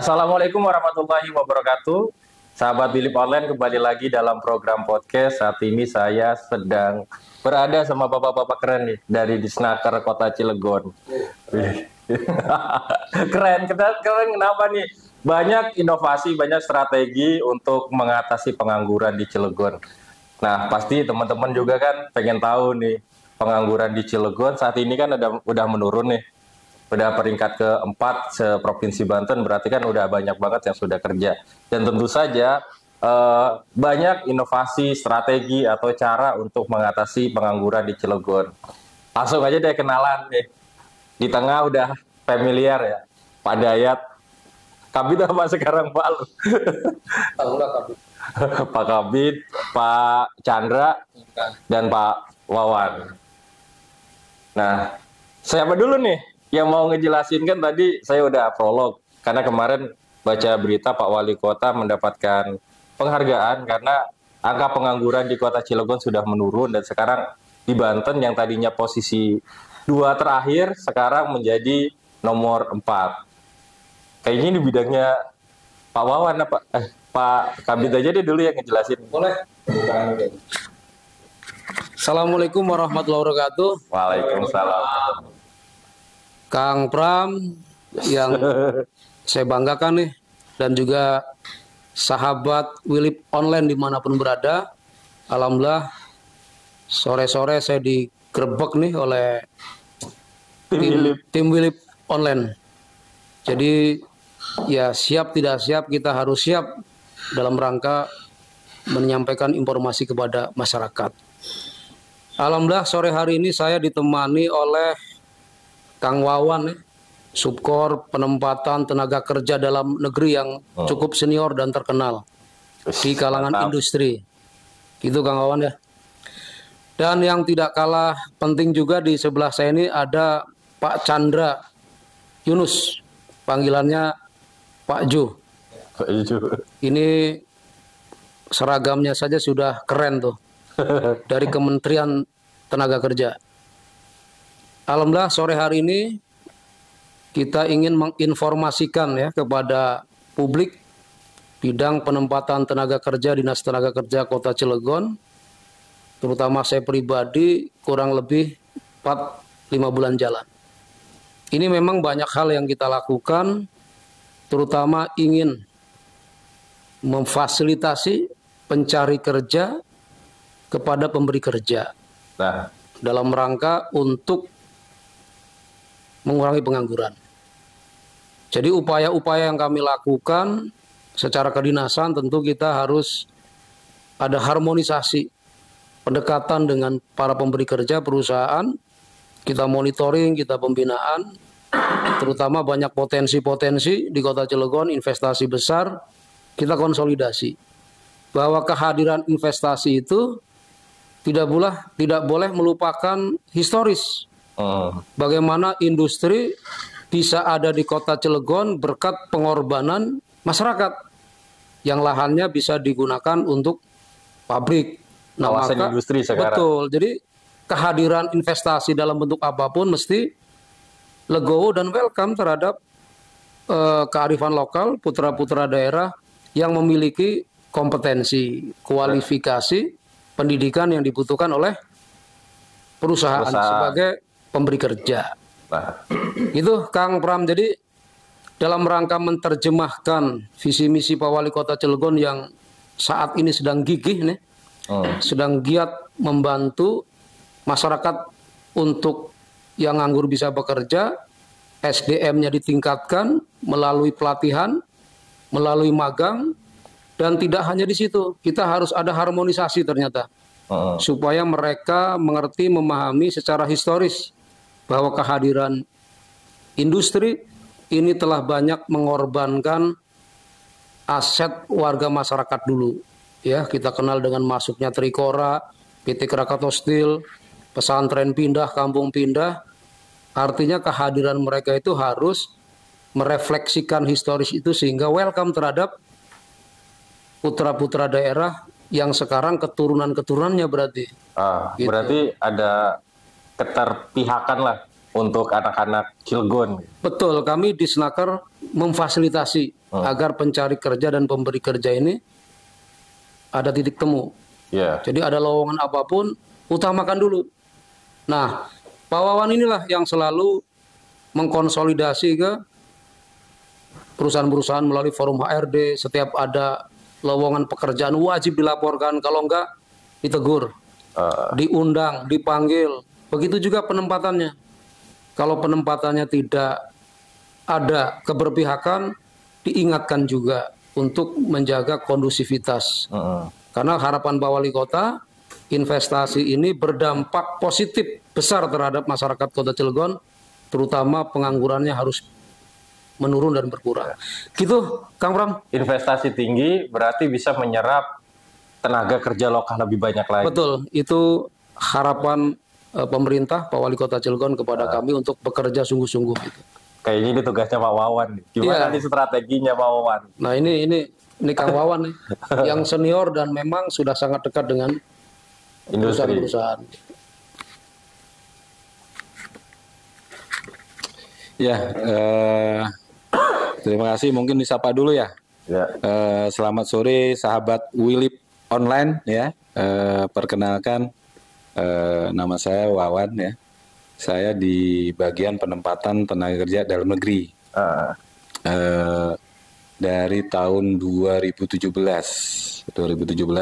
Assalamualaikum warahmatullahi wabarakatuh. Sahabat Bilip Online kembali lagi dalam program podcast. Saat ini saya sedang berada sama bapak-bapak keren nih dari Disnaker Kota Cilegon. Keren, keren kenapa nih? Banyak inovasi, banyak strategi untuk mengatasi pengangguran di Cilegon. Nah, pasti teman-teman juga kan pengen tahu nih pengangguran di Cilegon saat ini kan udah menurun nih. Udah peringkat keempat seprovinsi Banten, berarti kan udah banyak banget yang sudah kerja. Dan tentu saja banyak inovasi, strategi, atau cara untuk mengatasi pengangguran di Cilegon. Langsung aja deh kenalan nih. Di tengah udah familiar ya, Pak Dayat. Kabit apa sekarang Pak Lu? Kabit. Pak Kabit, Pak Chandra, dan Pak Wawan. Nah, siapa dulu nih yang mau ngejelasin? Kan tadi saya udah prolog, karena kemarin baca berita Pak Wali Kota mendapatkan penghargaan karena angka pengangguran di Kota Cilegon sudah menurun, dan sekarang di Banten yang tadinya posisi 2 terakhir sekarang menjadi nomor 4. Kayaknya di bidangnya Pak Wawan apa? Pak Kabit aja deh dulu yang ngejelasin. Boleh. Assalamualaikum warahmatullahi wabarakatuh. Waalaikumsalam. Kang Pram yang saya banggakan nih, dan juga sahabat Wilip Online dimanapun berada. Alhamdulillah sore-sore saya digerebek nih oleh tim Wilip Online. Jadi ya siap tidak siap, kita harus siap dalam rangka menyampaikan informasi kepada masyarakat. Alhamdulillah sore hari ini saya ditemani oleh Kang Wawan nih, Subkor Penempatan Tenaga Kerja Dalam Negeri yang cukup senior dan terkenal di kalangan industri. Gitu Kang Wawan ya. Dan yang tidak kalah penting juga di sebelah saya ini ada Pak Chandra Yunus, panggilannya Pak Jo. Ini seragamnya saja sudah keren tuh, dari Kementerian Tenaga Kerja. Alhamdulillah sore hari ini kita ingin menginformasikan ya kepada publik bidang penempatan tenaga kerja Dinas Tenaga Kerja Kota Cilegon, terutama saya pribadi kurang lebih 4-5 bulan jalan. Ini memang banyak hal yang kita lakukan, terutama ingin memfasilitasi pencari kerja kepada pemberi kerja. Nah, dalam rangka untuk mengurangi pengangguran. Jadi upaya-upaya yang kami lakukan secara kedinasan tentu kita harus ada harmonisasi pendekatan dengan para pemberi kerja perusahaan. Kita monitoring, kita pembinaan, terutama banyak potensi-potensi di Kota Cilegon, investasi besar, kita konsolidasi. Bahwa kehadiran investasi itu tidak boleh melupakan historis. Bagaimana industri bisa ada di Kota Cilegon berkat pengorbanan masyarakat yang lahannya bisa digunakan untuk pabrik. Nah, maka, industri sekarang. Betul. Jadi kehadiran investasi dalam bentuk apapun mesti legowo dan welcome terhadap kearifan lokal, putra-putra daerah yang memiliki kompetensi, kualifikasi, pendidikan yang dibutuhkan oleh perusahaan sebagai pemberi kerja. Nah, Itu Kang Pram. Jadi dalam rangka menerjemahkan visi misi Pak Wali Kota Cilegon yang saat ini sedang gigih nih, sedang giat membantu masyarakat untuk yang nganggur bisa bekerja, SDM-nya ditingkatkan melalui pelatihan, melalui magang, dan tidak hanya di situ, kita harus ada harmonisasi ternyata, supaya mereka mengerti, memahami secara historis bahwa kehadiran industri ini telah banyak mengorbankan aset warga masyarakat dulu. Ya, kita kenal dengan masuknya Trikora, PT Krakatau Steel, pesantren pindah, kampung pindah. Artinya kehadiran mereka itu harus merefleksikan historis itu sehingga welcome terhadap putra-putra daerah yang sekarang keturunan-keturunannya berarti. gitu. Berarti ada keterpihakan lah untuk anak-anak Cilegon. Betul, kami di Snaker memfasilitasi agar pencari kerja dan pemberi kerja ini ada titik temu. Ya. Jadi ada lowongan apapun, utamakan dulu. Nah, Pak Wawan inilah yang selalu mengkonsolidasi ke perusahaan-perusahaan melalui forum HRD. Setiap ada lowongan pekerjaan wajib dilaporkan, kalau enggak ditegur, diundang, dipanggil. Begitu juga penempatannya. Kalau penempatannya tidak ada keberpihakan, diingatkan juga untuk menjaga kondusivitas. Karena harapan Pak Wali Kota, investasi ini berdampak positif besar terhadap masyarakat Kota Cilegon, terutama penganggurannya harus menurun dan berkurang. Gitu, Kang Pram. Investasi tinggi berarti bisa menyerap tenaga kerja lokal lebih banyak lagi. Betul, itu harapan pemerintah Pak Wali Kota Cilegon kepada kami untuk bekerja sungguh-sungguh. Gitu. Kayaknya ini tugasnya Pak Wawan. Gimana nih strateginya Pak Wawan? Nah ini Kang Wawan nih, yang senior dan memang sudah sangat dekat dengan perusahaan-perusahaan. Ya, terima kasih. Mungkin disapa dulu ya. Selamat sore sahabat Willip Online ya. Perkenalkan, nama saya Wawan ya. Saya di bagian penempatan tenaga kerja dalam negeri. Dari tahun 2017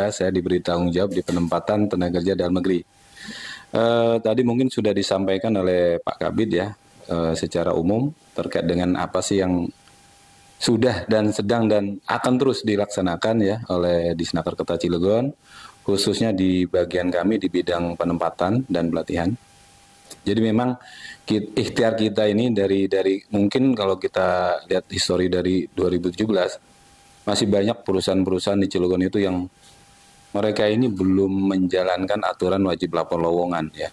saya diberi tanggung jawab di penempatan tenaga kerja dalam negeri. Tadi mungkin sudah disampaikan oleh Pak Kabid ya, secara umum terkait dengan apa sih yang sudah dan sedang dan akan terus dilaksanakan ya oleh Disnaker Kota Cilegon, khususnya di bagian kami di bidang penempatan dan pelatihan. Jadi memang ikhtiar kita ini dari mungkin kalau kita lihat histori dari 2017, masih banyak perusahaan-perusahaan di Cilegon itu yang mereka ini belum menjalankan aturan wajib lapor lowongan ya,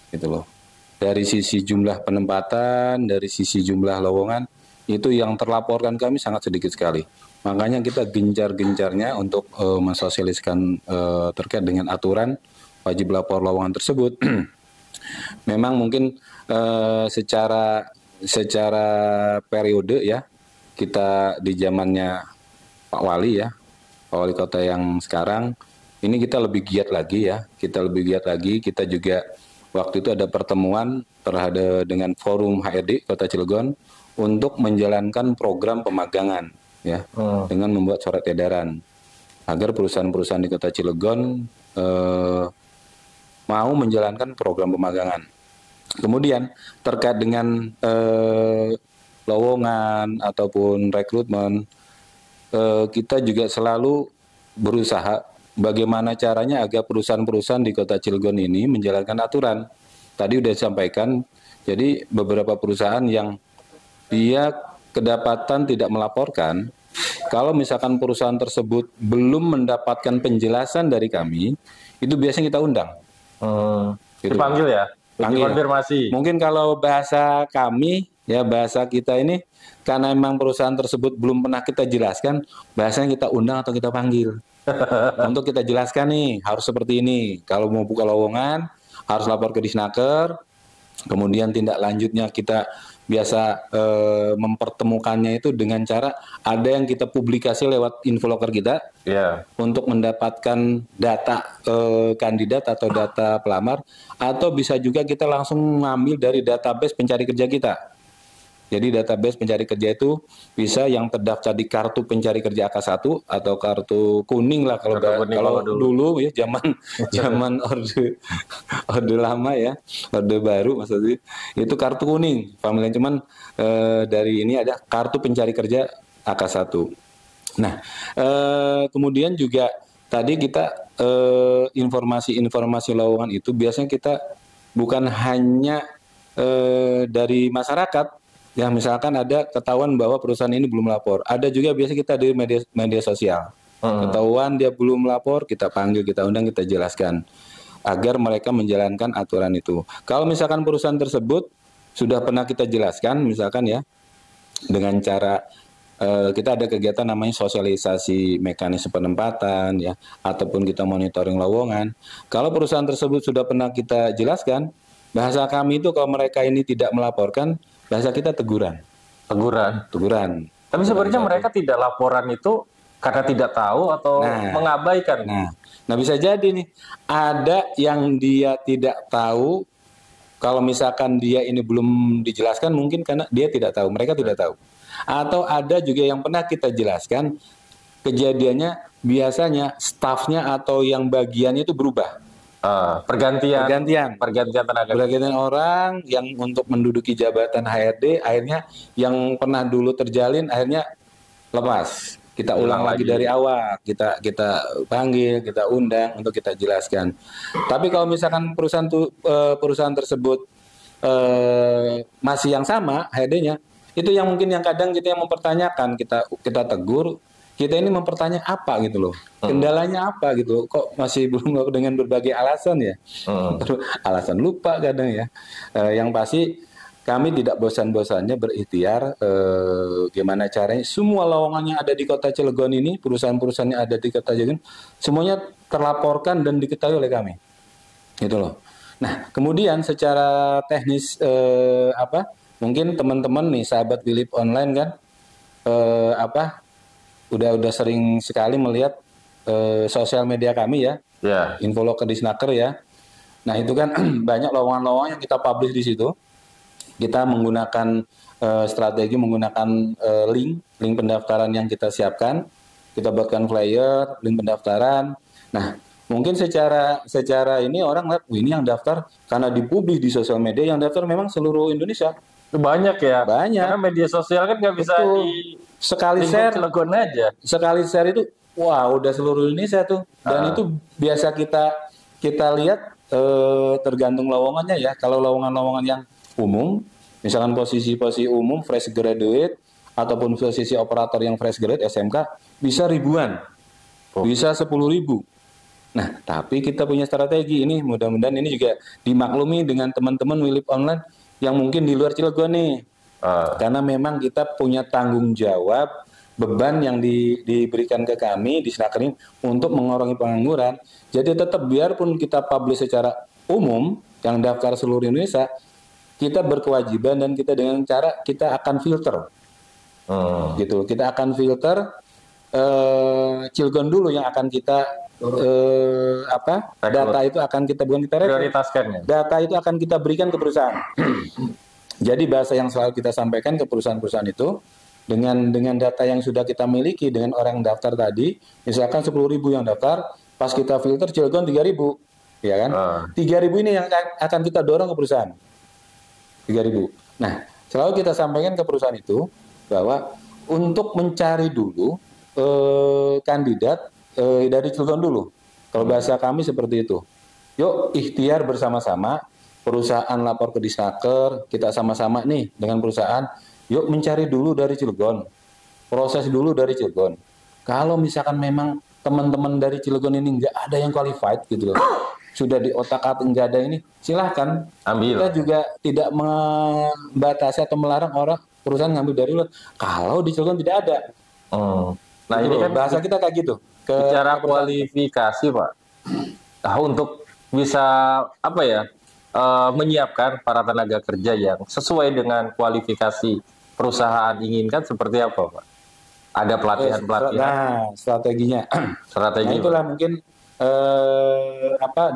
gitu loh. Dari sisi jumlah penempatan, dari sisi jumlah lowongan, itu yang terlaporkan kami sangat sedikit sekali. Makanya kita gencar-gencarnya untuk mensosialisasikan terkait dengan aturan wajib lapor lowongan tersebut. Memang mungkin secara periode ya, kita di zamannya Pak Wali ya, Pak Wali Kota yang sekarang, ini kita lebih giat lagi ya, kita juga waktu itu ada pertemuan terhadap dengan forum HRD Kota Cilegon untuk menjalankan program pemagangan ya, dengan membuat surat edaran agar perusahaan-perusahaan di Kota Cilegon mau menjalankan program pemagangan. Kemudian terkait dengan lowongan ataupun rekrutmen, kita juga selalu berusaha bagaimana caranya agar perusahaan-perusahaan di Kota Cilegon ini menjalankan aturan. Tadi sudah disampaikan, jadi beberapa perusahaan yang dia kedapatan tidak melaporkan, kalau misalkan perusahaan tersebut belum mendapatkan penjelasan dari kami, itu biasanya kita undang. Gitu. Dipanggil ya? Konfirmasi. Mungkin kalau bahasa kami, ya bahasa kita ini, karena memang perusahaan tersebut belum pernah kita jelaskan, bahasanya kita undang atau kita panggil. Untuk kita jelaskan nih, harus seperti ini. Kalau mau buka lowongan, harus lapor ke Disnaker. Kemudian tindak lanjutnya kita biasa mempertemukannya itu dengan cara ada yang kita publikasi lewat infoloker kita untuk mendapatkan data kandidat atau data pelamar, atau bisa juga kita langsung ngambil dari database pencari kerja kita. Jadi database pencari kerja itu bisa yang terdaftar di kartu pencari kerja AK1 atau kartu kuning lah kalau dulu ya, zaman orde lama ya, orde baru maksudnya itu kartu kuning. Familia cuman dari ini ada kartu pencari kerja AK1. Nah, kemudian juga tadi kita informasi-informasi lowongan itu biasanya kita bukan hanya dari masyarakat. Ya misalkan ada ketahuan bahwa perusahaan ini belum lapor, ada juga biasa kita di media sosial. Ketahuan dia belum lapor, kita panggil, kita undang, kita jelaskan agar mereka menjalankan aturan itu. Kalau misalkan perusahaan tersebut sudah pernah kita jelaskan, misalkan ya dengan cara kita ada kegiatan namanya sosialisasi mekanisme penempatan ya, ataupun kita monitoring lowongan. Kalau perusahaan tersebut sudah pernah kita jelaskan, bahasa kami itu kalau mereka ini tidak melaporkan, bahasa kita teguran. Tapi sebenarnya mereka tidak laporan itu karena tidak tahu atau Nah. mengabaikan. Nah, bisa jadi nih, ada yang dia tidak tahu, kalau misalkan dia ini belum dijelaskan mungkin karena dia tidak tahu, mereka tidak tahu. Atau ada juga yang pernah kita jelaskan, kejadiannya biasanya stafnya atau yang bagiannya itu berubah. Pergantian tenaga. Bergantian orang yang untuk menduduki jabatan HRD, akhirnya yang pernah dulu terjalin akhirnya lepas. Kita ulang lagi dari awal, kita panggil, kita undang untuk kita jelaskan. Tapi kalau misalkan perusahaan tersebut masih yang sama HRD-nya, itu yang mungkin yang kadang kita yang mempertanyakan, kita tegur, kita ini mempertanyakan apa gitu loh, kendalanya apa gitu, kok masih belum dengan berbagai alasan ya, alasan lupa kadang ya. Yang pasti kami tidak bosan-bosannya berikhtiar gimana caranya semua lowongan yang ada di Kota Cilegon ini, perusahaan-perusahaan yang ada di Kota Cilegon, semuanya terlaporkan dan diketahui oleh kami, gitu loh. Nah, kemudian secara teknis mungkin teman-teman nih sahabat Philip Online kan udah sering sekali melihat sosial media kami ya, Infoloker Disnaker ya. Nah itu kan banyak lowongan-lowongan yang kita publish di situ. Kita menggunakan strategi menggunakan link pendaftaran yang kita siapkan. Kita buatkan flyer, link pendaftaran. Nah mungkin secara ini orang lihat, ini yang daftar karena dipublish di sosial media, yang daftar memang seluruh Indonesia. Banyak ya. Banyak. Karena media sosial kan nggak bisa sekali share Cilegon aja. Sekali share itu, wah udah seluruh Indonesia tuh. Dan itu biasa kita lihat tergantung lowongannya ya. Kalau lowongan-lowongan yang umum, misalkan posisi-posisi umum, fresh graduate, ataupun posisi operator yang fresh graduate SMK, bisa ribuan, bisa 10.000. Nah, tapi kita punya strategi ini, mudah-mudahan ini juga dimaklumi dengan teman-teman Philip Online yang mungkin di luar Cilegon nih. Karena memang kita punya tanggung jawab, beban yang diberikan ke kami di Snaker ini untuk mengurangi pengangguran. Jadi tetap biarpun kita publish secara umum yang daftar seluruh Indonesia, kita berkewajiban dan kita dengan cara kita akan filter. Gitu. Kita akan filter Cilegon dulu yang akan kita data itu akan kita prioritaskan ya? Data itu akan kita berikan ke perusahaan. Jadi bahasa yang selalu kita sampaikan ke perusahaan-perusahaan itu dengan data yang sudah kita miliki dengan orang yang daftar tadi, misalkan 10.000 yang daftar, pas kita filter Cilegon 3.000, ya kan? 3.000 ini yang akan kita dorong ke perusahaan. 3.000. Nah, selalu kita sampaikan ke perusahaan itu bahwa untuk mencari dulu kandidat dari Cilegon dulu. Kalau bahasa kami seperti itu. Yuk ikhtiar bersama-sama, perusahaan lapor ke Disnaker, kita sama-sama nih dengan perusahaan, yuk mencari dulu dari Cilegon. Proses dulu dari Cilegon. Kalau misalkan memang teman-teman dari Cilegon ini nggak ada yang qualified gitu loh, sudah di otak-atik nggak ada ini, silahkan. Ambil. Kita juga tidak membatasi atau melarang orang perusahaan ngambil dari luar. Kalau di Cilegon tidak ada. Nah gitu ini loh, kan bahasa kita kayak gitu. Bicara kualifikasi Pak. Nah, untuk bisa menyiapkan para tenaga kerja yang sesuai dengan kualifikasi perusahaan inginkan seperti apa Pak? Ada pelatihan-pelatihan. Nah, strateginya. Strategi. Nah, itulah mungkin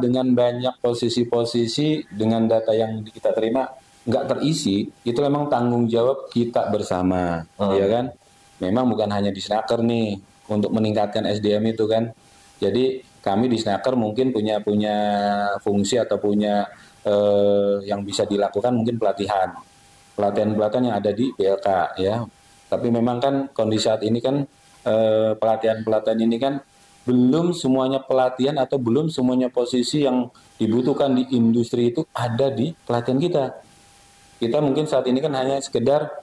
dengan banyak posisi-posisi dengan data yang kita terima nggak terisi, itu memang tanggung jawab kita bersama, ya kan? Memang bukan hanya di Snaker nih untuk meningkatkan SDM itu kan. Jadi kami di Snaker mungkin punya fungsi atau punya yang bisa dilakukan mungkin pelatihan yang ada di BLK ya. Tapi memang kan kondisi saat ini kan pelatihan ini kan belum semuanya pelatihan atau belum semuanya posisi yang dibutuhkan di industri itu ada di pelatihan kita. Kita mungkin saat ini kan hanya sekedar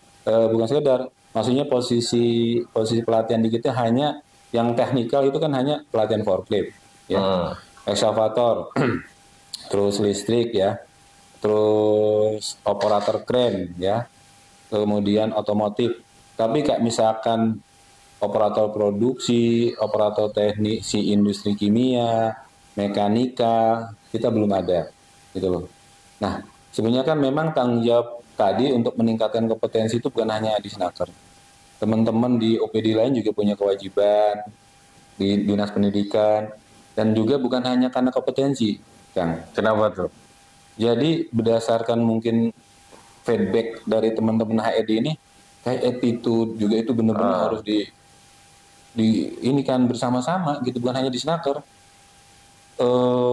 maksudnya posisi pelatihan di kita hanya yang teknikal itu kan hanya pelatihan forklift ya, ekskavator, terus listrik ya, terus operator kren ya, kemudian otomotif. Tapi kayak misalkan operator produksi, operator teknisi industri kimia, mekanika, kita belum ada gitu loh. Nah, sebenarnya kan memang tanggung jawab tadi untuk meningkatkan kompetensi itu bukan hanya di Snaker. teman-teman di OPD lain juga punya kewajiban di dinas pendidikan, dan juga bukan hanya karena kompetensi, Kang. Kenapa tuh? Jadi berdasarkan mungkin feedback dari teman-teman HRD ini, kayak attitude juga itu benar-benar harus ini kan bersama-sama gitu, bukan hanya di Snaker.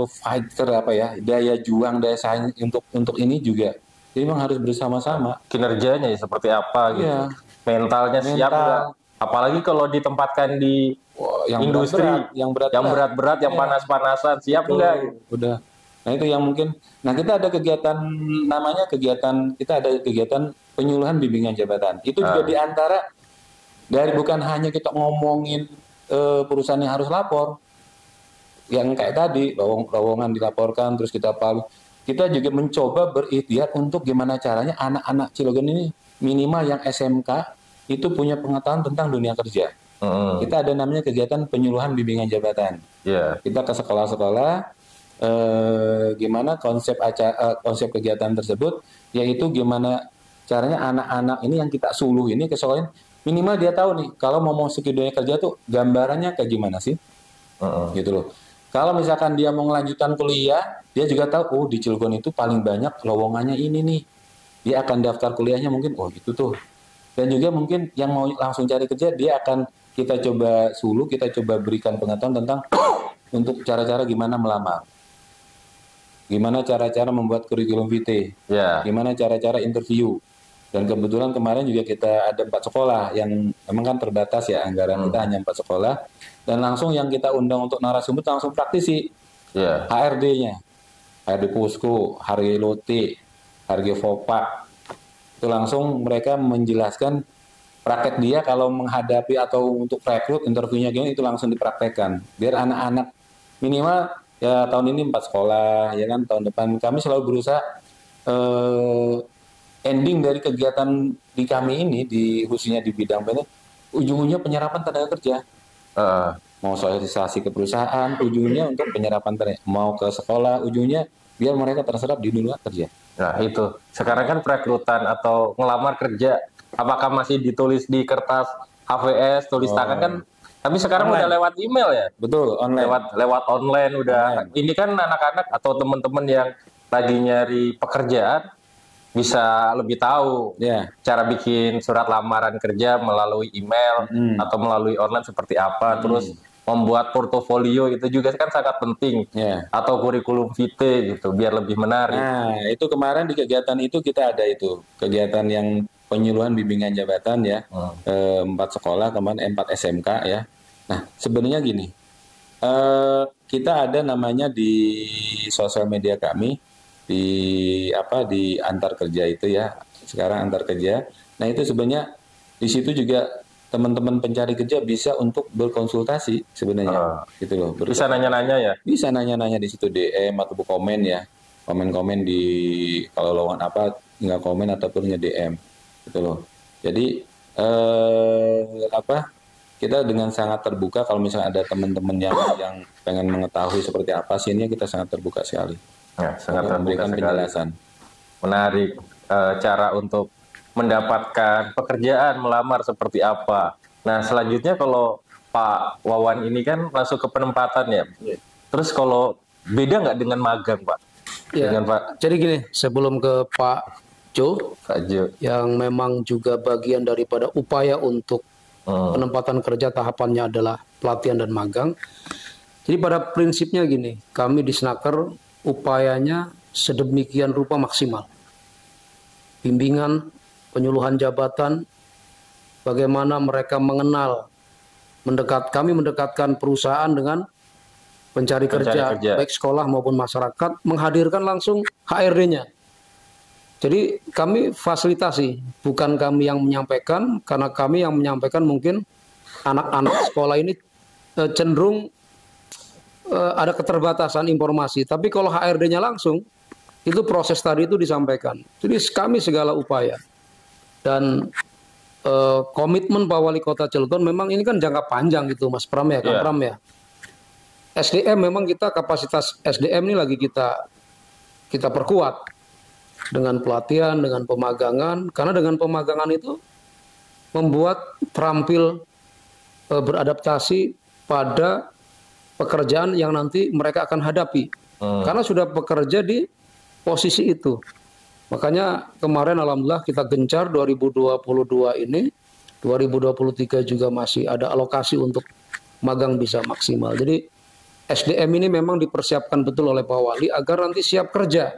Fighter apa ya, daya juang, daya saing untuk ini juga. Jadi memang harus bersama-sama. Kinerjanya ya seperti apa gitu. Iya. Mentalnya siap Mental. nggak? Apalagi kalau ditempatkan di Yang industri berat-berat, yang berat-berat, yang Iya. panas-panasan, siap Betul, nggak? udah. Nah itu yang mungkin. Nah kita ada kegiatan, namanya kita ada kegiatan penyuluhan bimbingan jabatan. Itu juga diantara dari bukan hanya kita ngomongin perusahaan yang harus lapor, yang kayak tadi lowongan dilaporkan terus kita juga mencoba berikhtiar untuk gimana caranya anak-anak Cilegon ini minimal yang SMK itu punya pengetahuan tentang dunia kerja. Kita ada namanya kegiatan penyuluhan bimbingan jabatan. Kita ke sekolah-sekolah, gimana konsep kegiatan tersebut, yaitu gimana caranya anak-anak ini yang kita suluh ini ke sekolah ini, minimal dia tahu nih kalau mau masuk ke dunia kerja tuh gambarannya kayak gimana sih, gitu loh. Kalau misalkan dia mau melanjutkan kuliah, dia juga tahu, oh di Cilegon itu paling banyak lowongannya ini nih. Dia akan daftar kuliahnya mungkin, oh itu tuh. Dan juga mungkin yang mau langsung cari kerja, dia akan kita coba suluh, kita coba berikan pengetahuan tentang untuk cara-cara gimana melamar. Gimana cara-cara membuat kurikulum vitae. Gimana cara-cara interview. Dan kebetulan kemarin juga kita ada 4 sekolah yang memang kan terbatas ya, anggaran kita hanya 4 sekolah. Dan langsung yang kita undang untuk narasumber langsung praktisi, HRD-nya, HRD Pusko, HRD Lote, HRD Fopak, itu langsung mereka menjelaskan praktek dia kalau menghadapi atau untuk rekrut interviewnya gini, itu langsung dipraktekkan, biar anak-anak minimal ya tahun ini 4 sekolah, ya kan, tahun depan kami selalu berusaha ending dari kegiatan di kami ini, khususnya di bidang PNS, ujung-ujungnya penyerapan tenaga kerja. Mau sosialisasi ke perusahaan, ujungnya untuk penyerapan mau ke sekolah, ujungnya biar mereka terserap di dunia kerja. Nah itu, sekarang kan perekrutan atau ngelamar kerja, apakah masih ditulis di kertas HVS, tulis tangan kan? Tapi sekarang online. Udah lewat email ya? Betul, online. Lewat online udah. Online. Ini kan anak-anak atau teman-teman yang lagi nyari pekerjaan, bisa lebih tahu cara bikin surat lamaran kerja melalui email atau melalui online seperti apa, terus membuat portofolio itu juga kan sangat penting, atau kurikulum vitae gitu biar lebih menarik. Nah itu kemarin di kegiatan itu kita ada itu kegiatan yang penyuluhan bimbingan jabatan ya, 4 sekolah kemarin, 4 SMK ya. Nah sebenarnya gini, kita ada namanya di sosial media kami, di antar kerja itu ya, sekarang antar kerja. Nah itu sebenarnya di situ juga teman-teman pencari kerja bisa untuk berkonsultasi sebenarnya, gitu loh. Bisa nanya-nanya ya? Bisa nanya-nanya di situ, DM atau komen ya, komen-komen di kalau lowongan apa tinggal komen ataupun nge-DM, gitu loh. Jadi kita dengan sangat terbuka kalau misalnya ada teman-teman yang pengen mengetahui seperti apa sih, ini kita sangat terbuka sekali. Sangat memberikan penjelasan. Menarik, cara untuk mendapatkan pekerjaan, melamar seperti apa. Nah selanjutnya kalau Pak Wawan ini kan masuk ke penempatan ya. Terus kalau beda nggak dengan magang Pak? Dengan Pak. Jadi gini, sebelum ke Pak Jo, yang memang juga bagian daripada upaya untuk penempatan kerja, tahapannya adalah pelatihan dan magang. Jadi pada prinsipnya gini, kami di Snaker upayanya sedemikian rupa maksimal. Bimbingan, penyuluhan jabatan, bagaimana mereka mengenal, kami mendekatkan perusahaan dengan pencari kerja, baik sekolah maupun masyarakat, menghadirkan langsung HRD-nya. Jadi kami fasilitasi, bukan kami yang menyampaikan, karena kami yang menyampaikan mungkin anak-anak sekolah ini cenderung ada keterbatasan informasi, tapi kalau HRD-nya langsung, itu proses tadi itu disampaikan. Jadi kami segala upaya. Dan komitmen Pak Wali Kota Cilegon memang ini kan jangka panjang gitu Mas Pram ya, Kang Pram ya. SDM memang kita kapasitas SDM ini lagi kita perkuat dengan pelatihan, dengan pemagangan, karena dengan pemagangan itu membuat terampil beradaptasi pada pekerjaan yang nanti mereka akan hadapi. Karena sudah bekerja di posisi itu. Makanya kemarin alhamdulillah kita gencar 2022 ini, 2023 juga masih ada alokasi untuk magang bisa maksimal. Jadi SDM ini memang dipersiapkan betul oleh Pak Wali agar nanti siap kerja.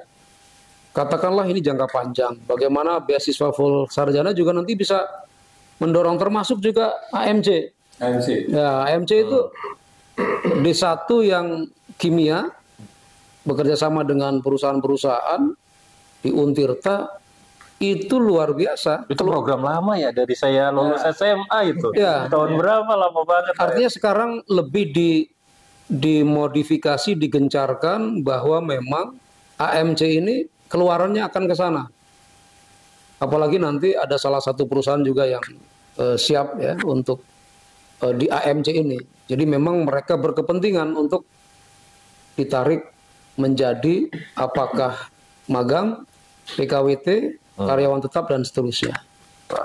Katakanlah ini jangka panjang. Bagaimana beasiswa full sarjana juga nanti bisa mendorong, termasuk juga AMC. Ya, AMC itu D1 yang kimia bekerja sama dengan perusahaan-perusahaan di Untirta itu luar biasa. Itu program lama ya dari saya lulus SMA itu. Ya. Tahun berapa, lama banget. Artinya sekarang lebih dimodifikasi, digencarkan bahwa memang AMC ini keluarannya akan ke sana. Apalagi nanti ada salah satu perusahaan juga yang siap ya untuk di AMC ini. Jadi memang mereka berkepentingan untuk ditarik menjadi apakah magang, PKWT, karyawan tetap dan seterusnya.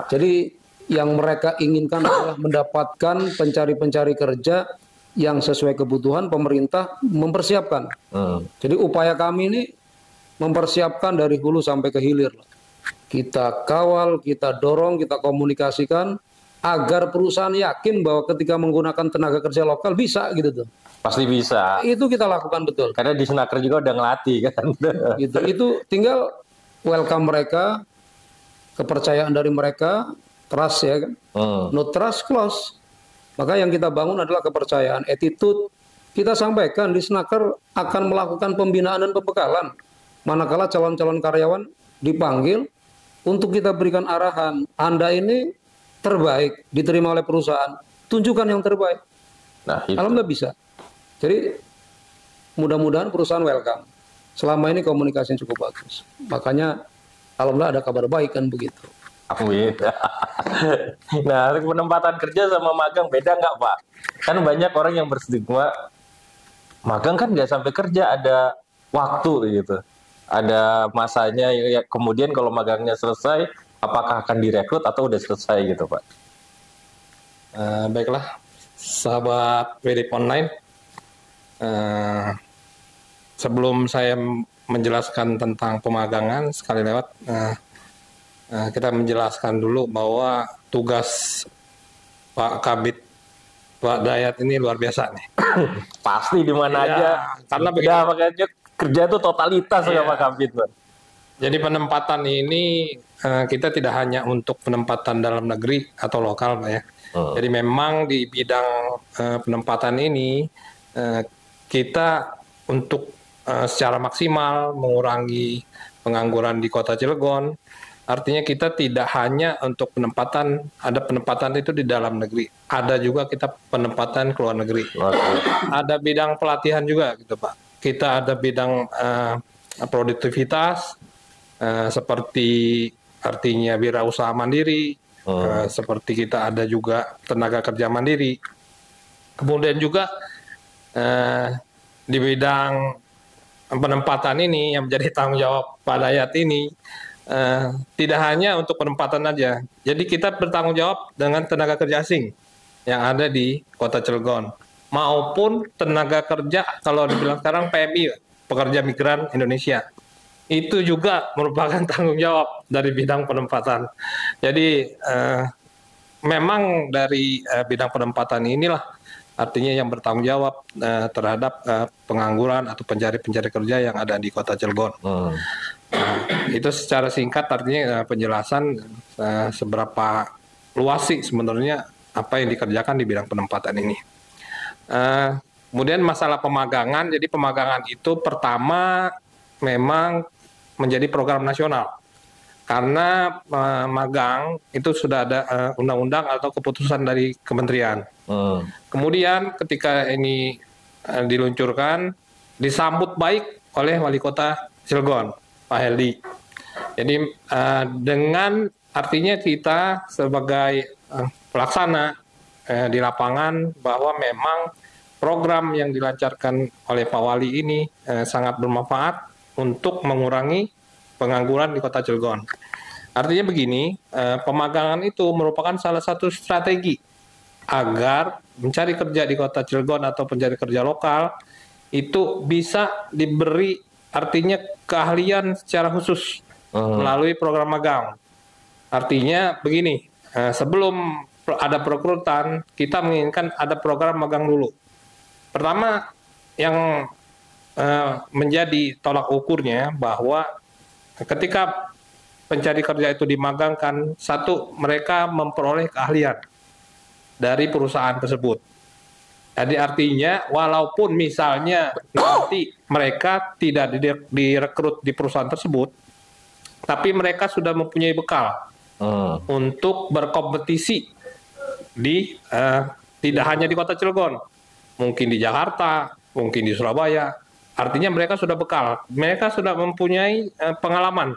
Jadi yang mereka inginkan adalah mendapatkan pencari-pencari kerja yang sesuai kebutuhan. Pemerintah mempersiapkan. Jadi upaya kami ini mempersiapkan dari hulu sampai ke hilir. Kita kawal, kita dorong, kita komunikasikan agar perusahaan yakin bahwa ketika menggunakan tenaga kerja lokal bisa gitu tuh. Pasti bisa. Itu kita lakukan betul. Karena di Senaker juga udah ngelatih kan. Gitu. Itu tinggal welcome mereka, kepercayaan dari mereka, trust ya kan. No trust, close. Maka yang kita bangun adalah kepercayaan, attitude. Kita sampaikan di Senaker akan melakukan pembinaan dan pembekalan. Manakala calon-calon karyawan dipanggil untuk kita berikan arahan. Anda ini terbaik, diterima oleh perusahaan. Tunjukkan yang terbaik. Nah, itu. Alhamdulillah bisa. Jadi mudah-mudahan perusahaan welcome. Selama ini komunikasinya cukup bagus. Makanya alhamdulillah ada kabar baik kan begitu. Amin. Nah, penempatan kerja sama magang beda nggak Pak? Kan banyak orang yang berstigma magang kan nggak sampai kerja, ada waktu gitu. Ada masanya, ya, kemudian kalau magangnya selesai, apakah akan direkrut atau udah selesai gitu Pak? Baiklah, sahabat WDP Online. Sebelum saya menjelaskan tentang pemagangan, sekali lewat kita menjelaskan dulu bahwa tugas Pak Kabid Pak Dayat ini luar biasa nih. Pasti di mana Ya, aja. karena Udah, makanya kerja itu totalitas ya Pak Kabid. Jadi penempatan ini kita tidak hanya untuk penempatan dalam negeri atau lokal Pak ya. Jadi memang di bidang penempatan ini kita untuk secara maksimal mengurangi pengangguran di Kota Cilegon. Artinya kita tidak hanya untuk penempatan, ada penempatan itu di dalam negeri, ada juga kita penempatan ke luar negeri. Ada bidang pelatihan juga gitu Pak. Kita ada bidang produktivitas seperti artinya wirausaha mandiri, seperti kita ada juga tenaga kerja mandiri. Kemudian juga di bidang penempatan ini yang menjadi tanggung jawab Pak Dayat ini tidak hanya untuk penempatan aja. Jadi kita bertanggung jawab dengan tenaga kerja asing yang ada di Kota Cilegon maupun tenaga kerja kalau dibilang sekarang PMI, pekerja migran Indonesia. Itu juga merupakan tanggung jawab dari bidang penempatan. Jadi memang dari bidang penempatan inilah artinya yang bertanggung jawab terhadap pengangguran atau pencari-pencari kerja yang ada di Kota Cilegon. Itu secara singkat artinya penjelasan seberapa luas sih sebenarnya apa yang dikerjakan di bidang penempatan ini. Kemudian masalah pemagangan, jadi pemagangan itu pertama memang menjadi program nasional. Karena magang itu sudah ada undang-undang atau keputusan dari kementerian. Kemudian ketika ini diluncurkan, disambut baik oleh Wali Kota Cilegon, Pak Heldi. Jadi dengan artinya kita sebagai pelaksana di lapangan bahwa memang program yang dilancarkan oleh Pak Wali ini sangat bermanfaat untuk mengurangi pengangguran di Kota Cilegon. Artinya begini, pemagangan itu merupakan salah satu strategi agar mencari kerja di kota Cilegon atau pencari kerja lokal itu bisa diberi artinya keahlian secara khusus melalui program magang. Artinya begini, sebelum ada perekrutan, kita menginginkan ada program magang dulu. Pertama, yang menjadi tolak ukurnya bahwa ketika pencari kerja itu dimagangkan, satu, mereka memperoleh keahlian dari perusahaan tersebut. Jadi artinya walaupun misalnya nanti mereka tidak direkrut di perusahaan tersebut, tapi mereka sudah mempunyai bekal untuk berkompetisi di tidak hanya di kota Cilegon, mungkin di Jakarta, mungkin di Surabaya. Artinya mereka sudah bekal, mereka sudah mempunyai pengalaman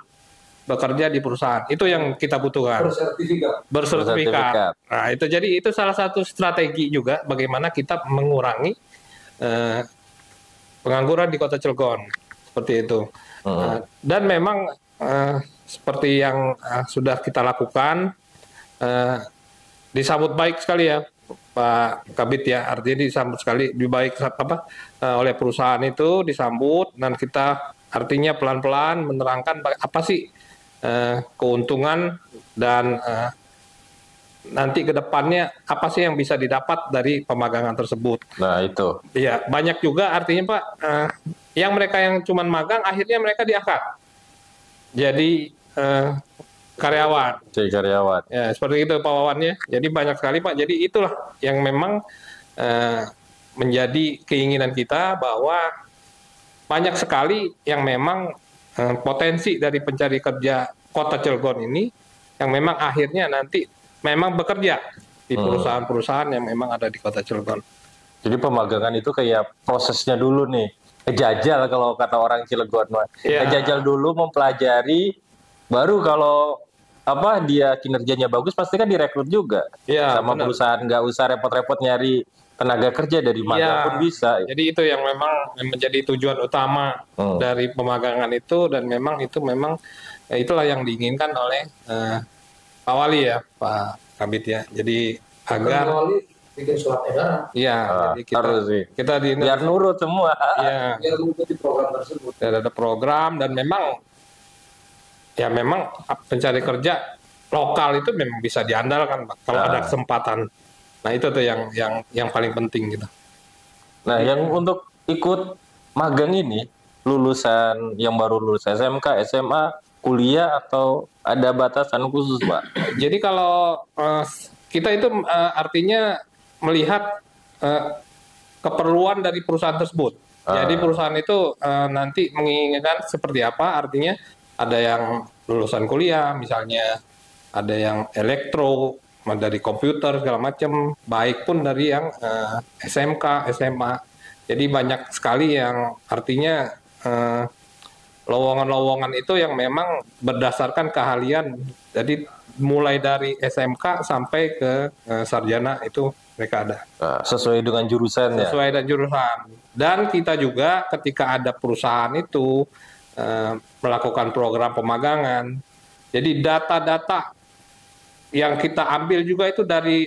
bekerja di perusahaan. Itu yang kita butuhkan. Bersertifikat. Nah, itu jadi itu salah satu strategi juga bagaimana kita mengurangi pengangguran di kota Cilegon. Seperti itu. Dan memang seperti yang sudah kita lakukan, disambut baik sekali ya Pak Kabit ya, artinya disambut sekali lebih baik oleh perusahaan itu disambut, dan kita artinya pelan-pelan menerangkan apa sih keuntungan dan nanti ke depannya apa sih yang bisa didapat dari pemagangan tersebut. Nah itu. Ya banyak juga artinya Pak, yang mereka yang cuman magang akhirnya mereka diangkat jadi karyawan. Jadi karyawan. Ya, seperti itu Pak Wawan ya. Jadi banyak sekali Pak. Jadi itulah yang memang menjadi keinginan kita, bahwa banyak sekali yang memang potensi dari pencari kerja kota Cilegon ini yang memang akhirnya nanti memang bekerja di perusahaan-perusahahan yang memang ada di kota Cilegon. Jadi pemagangan itu kayak prosesnya dulu nih. Jajal kalau kata orang Cilegon. Ya. Jajal dulu, mempelajari, baru kalau dia kinerjanya bagus pasti kan direkrut juga Ya, sama benar. perusahaan, nggak usah repot-repot nyari tenaga kerja dari magang pun bisa. Jadi itu yang memang menjadi tujuan utama dari pemagangan itu, dan memang itu memang itulah yang diinginkan oleh Pak Wali ya, Pak Kabit ya. Jadi agar bikin surat edaran jadi harus sih. kita Biar nurut semua. ya, biar mengikuti program tersebut. ada program, dan memang pencari kerja lokal itu memang bisa diandalkan Pak, kalau ada kesempatan. Nah itu tuh yang paling penting gitu. Nah, yang untuk ikut magang ini, lulusan yang baru lulus SMK, SMA, kuliah, atau ada batasan khusus, Pak? Jadi kalau kita itu artinya melihat keperluan dari perusahaan tersebut. Jadi perusahaan itu nanti menginginkan seperti apa, artinya ada yang lulusan kuliah misalnya, ada yang elektro, dari komputer segala macam, baik pun dari yang SMK, SMA. Jadi banyak sekali yang artinya lowongan-lowongan itu yang memang berdasarkan keahlian. Jadi mulai dari SMK sampai ke sarjana itu mereka ada. Sesuai dengan jurusannya. Sesuai dengan jurusan. Dan kita juga ketika ada perusahaan itu melakukan program pemagangan, jadi data-data yang kita ambil juga itu dari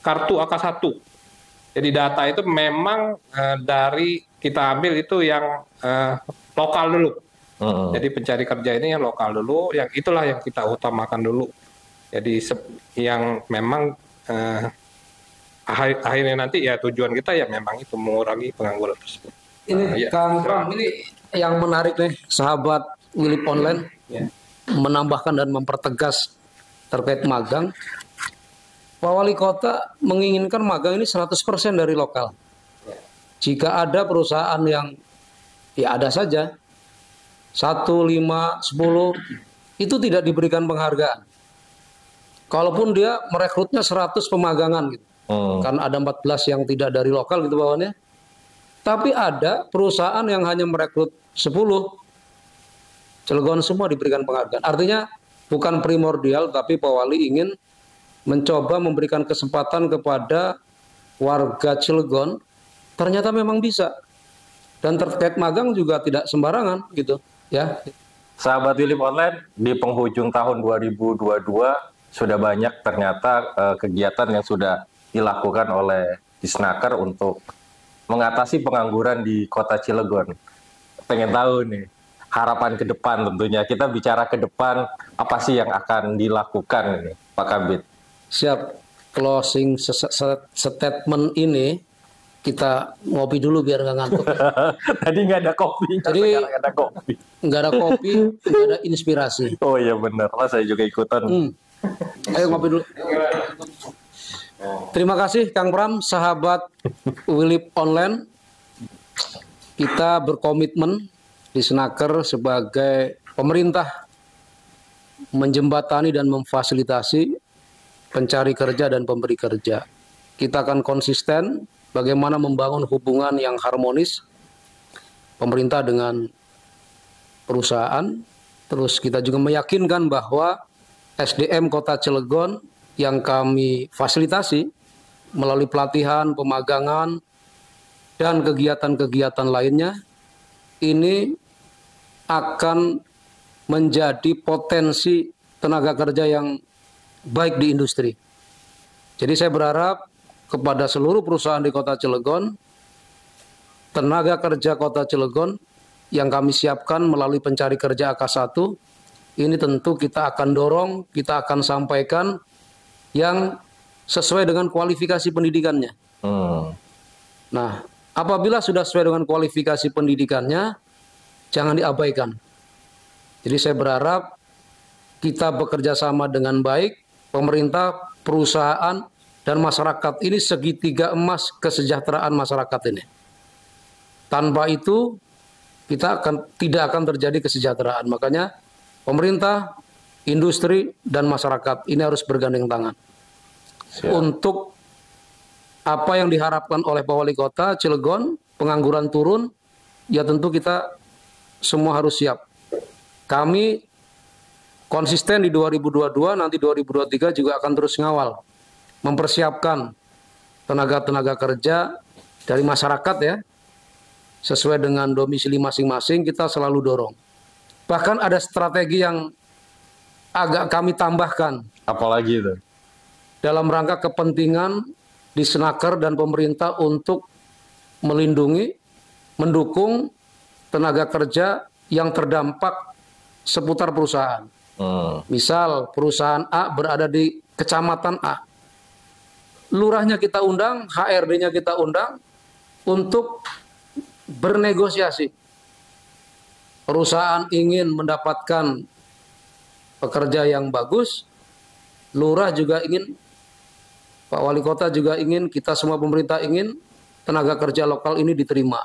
kartu AK1. Jadi data itu memang dari kita ambil itu yang lokal dulu. Jadi pencari kerja ini yang lokal dulu, yang itulah yang kita utamakan dulu. Jadi yang memang akhirnya nanti ya tujuan kita ya memang itu mengurangi pengangguran tersebut. Ini Kang Pram, ini yang menarik nih, sahabat Willip Online menambahkan dan mempertegas terkait magang. Pak Wali Kota menginginkan magang ini 100% dari lokal. Jika ada perusahaan yang ya ada saja 1, 5, 10 itu tidak diberikan penghargaan. Kalaupun dia merekrutnya 100 pemagangan gitu. Karena ada 14 yang tidak dari lokal gitu bawahnya. Tapi ada perusahaan yang hanya merekrut 10, Cilegon semua diberikan penghargaan. Artinya bukan primordial, tapi Pak Wali ingin mencoba memberikan kesempatan kepada warga Cilegon. Ternyata memang bisa. Dan terkait magang juga tidak sembarangan gitu, ya. sahabat Philip Online, di penghujung tahun 2022 sudah banyak ternyata kegiatan yang sudah dilakukan oleh Disnaker untuk mengatasi pengangguran di Kota Cilegon. Pengen tahu nih, harapan ke depan tentunya. Kita bicara ke depan, apa sih yang akan dilakukan ini, Pak Kabid? Siap. Closing statement ini kita ngopi dulu biar nggak ngantuk. Tadi nggak ada kopi, Jadi sekarang ada kopi. nggak ada kopi, nggak ada inspirasi. Oh iya benar, lah saya juga ikutan. Ayo ngopi dulu. Terima kasih Kang Pram, sahabat Philip Online. Kita berkomitmen di Snaker sebagai pemerintah menjembatani dan memfasilitasi pencari kerja dan pemberi kerja. Kita akan konsisten bagaimana membangun hubungan yang harmonis pemerintah dengan perusahaan. Terus kita juga meyakinkan bahwa SDM Kota Cilegon yang kami fasilitasi melalui pelatihan, pemagangan, dan kegiatan-kegiatan lainnya ini akan menjadi potensi tenaga kerja yang baik di industri. Jadi saya berharap kepada seluruh perusahaan di Kota Cilegon, tenaga kerja Kota Cilegon yang kami siapkan melalui pencari kerja AK1, ini tentu kita akan dorong, kita akan sampaikan yang sesuai dengan kualifikasi pendidikannya. Nah, apabila sudah sesuai dengan kualifikasi pendidikannya, jangan diabaikan. Jadi saya berharap kita bekerja sama dengan baik, pemerintah, perusahaan, dan masyarakat ini segitiga emas kesejahteraan masyarakat ini. Tanpa itu kita tidak akan terjadi kesejahteraan. Makanya pemerintah, industri, dan masyarakat ini harus bergandeng tangan. Siap. Untuk apa yang diharapkan oleh Pak Wali Kota Cilegon, pengangguran turun, ya tentu kita semua harus siap. Kami konsisten di 2022, nanti 2023 juga akan terus ngawal, mempersiapkan tenaga-tenaga kerja dari masyarakat ya, sesuai dengan domisili masing-masing, kita selalu dorong. Bahkan ada strategi yang agak kami tambahkan. Apalagi itu? Dalam rangka kepentingan di Snaker dan pemerintah untuk melindungi, mendukung tenaga kerja yang terdampak seputar perusahaan. Misal perusahaan A berada di kecamatan A. Lurahnya kita undang, HRD-nya kita undang untuk bernegosiasi. Perusahaan ingin mendapatkan pekerja yang bagus, lurah juga ingin, Pak Wali Kota juga ingin, kita semua pemerintah ingin tenaga kerja lokal ini diterima.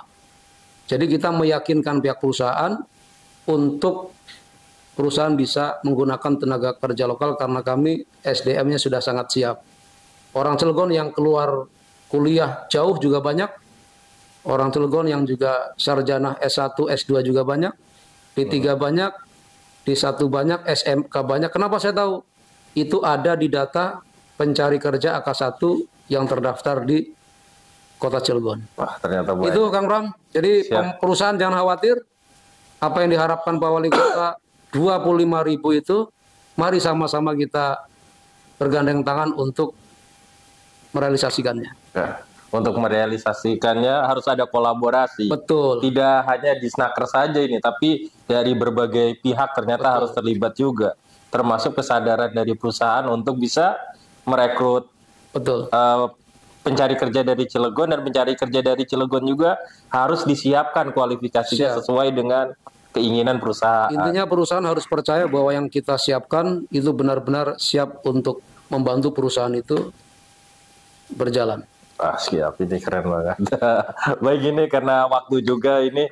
Jadi kita meyakinkan pihak perusahaan untuk perusahaan bisa menggunakan tenaga kerja lokal karena kami SDM-nya sudah sangat siap. Orang Cilegon yang keluar kuliah jauh juga banyak. Orang Cilegon yang juga sarjana S1, S2 juga banyak. D3 banyak, D1 banyak, SMK banyak. Kenapa saya tahu? Itu ada di data pencari kerja AK1 yang terdaftar di Kota Cilegon. Wah, ternyata banyak. Itu Kang Pram. Jadi perusahaan jangan khawatir. Apa yang diharapkan Pak Wali Kota 25.000 itu, mari sama-sama kita bergandeng tangan untuk merealisasikannya. Ya, untuk merealisasikannya harus ada kolaborasi. Betul. Tidak hanya di Snaker saja ini, tapi dari berbagai pihak ternyata harus terlibat juga. Termasuk kesadaran dari perusahaan untuk bisa merekrut Betul. Pencari kerja dari Cilegon, dan pencari kerja dari Cilegon juga harus disiapkan kualifikasinya sesuai dengan keinginan perusahaan. Intinya perusahaan harus percaya bahwa yang kita siapkan itu benar-benar siap untuk membantu perusahaan itu berjalan. Ah, siap, ini keren banget. Baik, ini karena waktu juga ini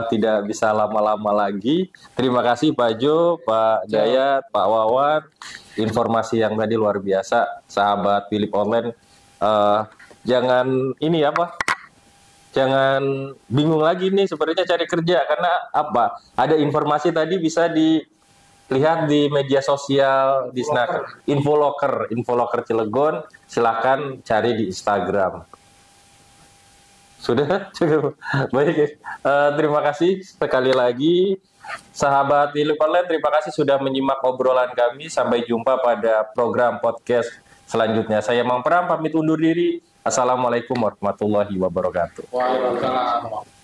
tidak bisa lama-lama lagi. Terima kasih Pak Jo, Pak Dayat, Pak Wawan. Informasi yang tadi luar biasa, sahabat Philip Online. Jangan ini apa? Jangan bingung lagi nih sebenarnya cari kerja, karena apa? Ada informasi tadi bisa dilihat di media sosial di Snaker, Infoloker Cilegon. Silakan cari di Instagram. Sudah cukup. Baik, terima kasih sekali lagi. Sahabat Hilip Online, terima kasih sudah menyimak obrolan kami. Sampai jumpa pada program podcast selanjutnya. Saya Mang Pram pamit undur diri. Assalamualaikum warahmatullahi wabarakatuh. Waalaikumsalam.